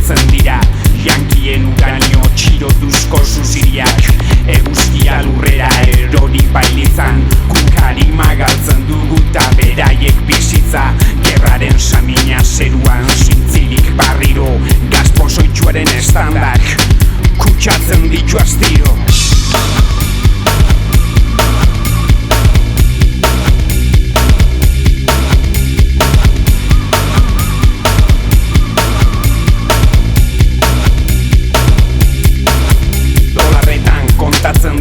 galtzen dira. Jankien uranio txirotuzko zuziriak, eguzkia lurrera erori bailitzan. Kukarima galtzen dugu ta beraiek bizitza, gerraren samina zeruan zintzilik barriro. Gazpozoitxuaren estandak kutsatzen ditu astiro.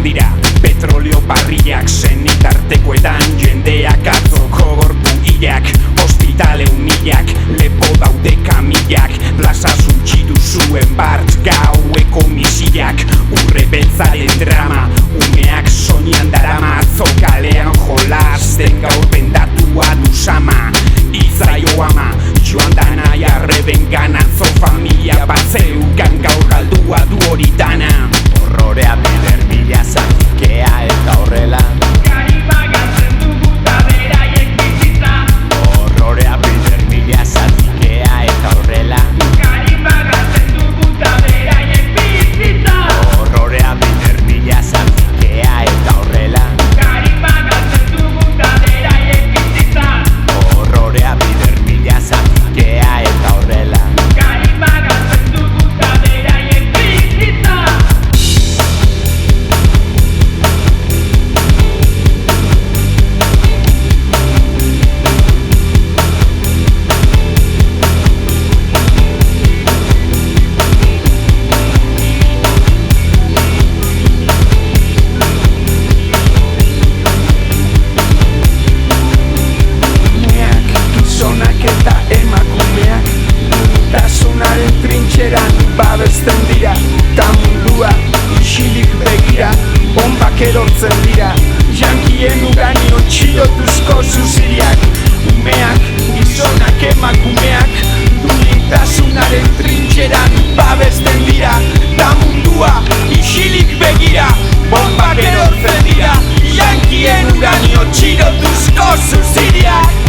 Dira petrolio barriak, senitartekoetan jendeak atzoko gorpu hilak, hospitale unilak, lepo daude kamilak, plaza zuntxitu zuen bart gaueko misilak, urre beltzaren drama, umeak soñan darama, atzokalean jolasten gaur bendatua duzama, izaio ama, joan dana jarreben ganatzo familia bat zeukan gaur galdua du hori dana. Horrorea bider mila zatikea eta horrela Karima galtzen dugu ta beraiek bizitza. Horrorea bider mila zatikea eta horrela Karima galtzen dugu ta beraiek bizitza. Horrorea bider mila zatikea eta horrela Karima galtzen dugu ta beraiek bizitza. Horrorea bider mila zatikea eta horrela Karima galtzen dugu ta beraiek bizitza. Babesten dira, ta mundua isilik begira, bombak erortzen dira, jankien uranio txilotuzko zuziriak, umeak, gizonak, emakumeak, duintasunaren trintxeran babesten dira, ta mundua isilik begira, bombak erortzen dira, jankien uranio txilotuzko zuziriak.